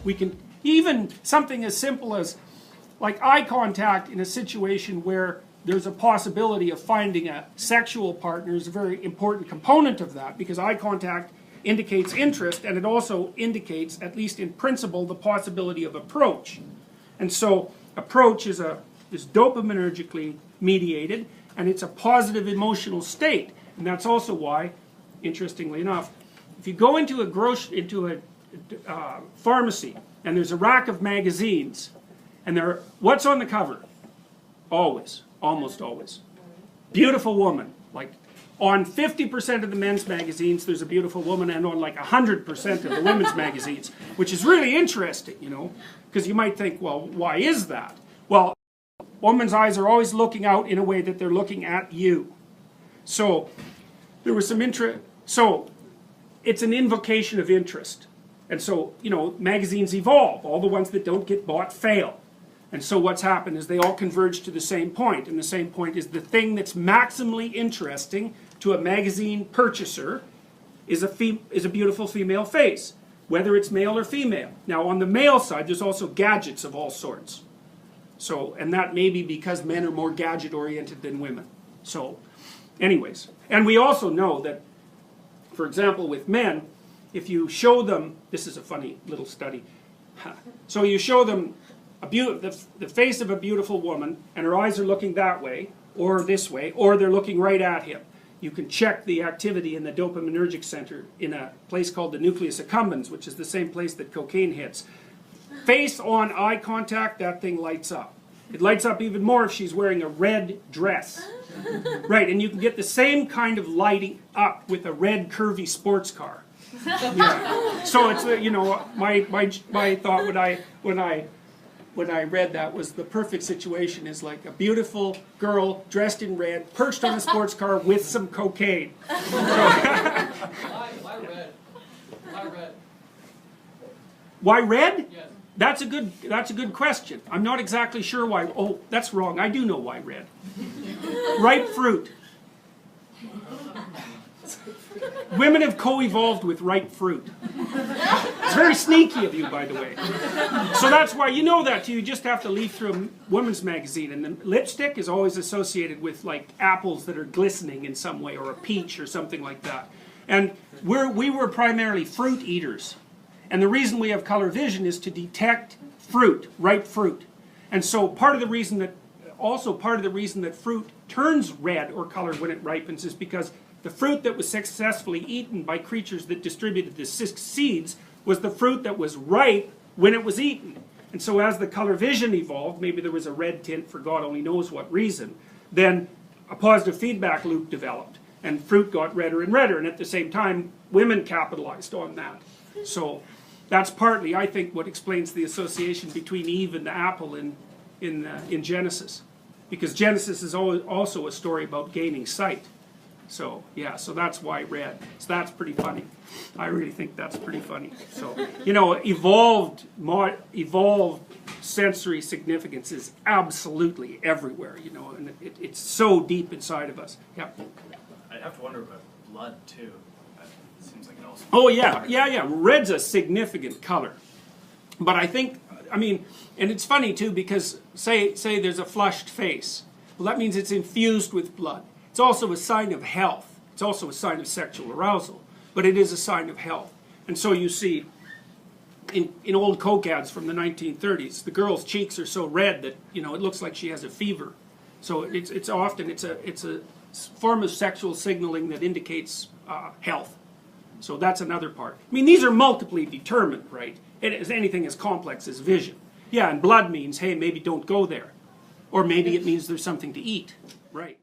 We can, even something as simple as like eye contact in a situation where there's a possibility of finding a sexual partner is a very important component of that, because eye contact indicates interest, and it also indicates, at least in principle, the possibility of approach. And so approach is dopaminergically mediated, and it's a positive emotional state. And that's also why, interestingly enough, if you go into a pharmacy and there's a rack of magazines, and what's on the cover? Always, almost always, beautiful woman. Like on 50% of the men's magazines there's a beautiful woman, and on like 100% of the women's magazines, which is really interesting, you know, because you might think, well, why is that? Well, women's eyes are always looking out in a way that they're looking at you. So there was some interest. So it's an invocation of interest. And so, you know, magazines evolve. All the ones that don't get bought fail. And so what's happened is they all converge to the same point. And the same point is the thing that's maximally interesting to a magazine purchaser is a beautiful female face, whether it's male or female. Now on the male side, there's also gadgets of all sorts. So, and that may be because men are more gadget oriented than women. So, anyways. And we also know that, for example, with men, if you show them, this is a funny little study, so you show them the face of a beautiful woman, and her eyes are looking that way, or this way, or they're looking right at him. You can check the activity in the dopaminergic center in a place called the nucleus accumbens, which is the same place that cocaine hits. Face on eye contact, that thing lights up. It lights up even more if she's wearing a red dress. Right, and you can get the same kind of lighting up with a red curvy sports car. Yeah. So it's, you know, my thought when I read that was the perfect situation is like a beautiful girl dressed in red, perched on a sports car with some cocaine. Why red? Why red? Why red? Yes. That's a good question. I'm not exactly sure why. Oh, that's wrong. I do know why red. Ripe fruit. Women have co-evolved with ripe fruit. It's very sneaky of you, by the way. So that's why you know that too. You just have to leaf through a women's magazine, and the lipstick is always associated with like apples that are glistening in some way, or a peach or something like that. And we were primarily fruit eaters. And the reason we have color vision is to detect fruit, ripe fruit. And so part of the reason that fruit turns red or colored when it ripens is because the fruit that was successfully eaten by creatures that distributed the seeds was the fruit that was ripe when it was eaten. And so as the color vision evolved, maybe there was a red tint for God only knows what reason, then a positive feedback loop developed, and fruit got redder and redder, and at the same time women capitalized on that. So that's partly, I think, what explains the association between Eve and the apple in Genesis. Because Genesis is also a story about gaining sight. So, yeah, so that's why red. So that's pretty funny. I really think that's pretty funny. So, you know, evolved sensory significance is absolutely everywhere, you know, and it's so deep inside of us. Yeah. I have to wonder about blood, too. It seems like it also... Oh, yeah. Red's a significant color. But I think, I mean, and it's funny, too, because say there's a flushed face. Well, that means it's infused with blood. It's also a sign of health. It's also a sign of sexual arousal. But it is a sign of health. And so you see, in old Coke ads from the 1930s, the girl's cheeks are so red that, you know, it looks like she has a fever. So it's often a form of sexual signaling that indicates health. So that's another part. I mean, these are multiply determined, right? It is anything as complex as vision. Yeah, and blood means, hey, maybe don't go there. Or maybe it means there's something to eat. Right.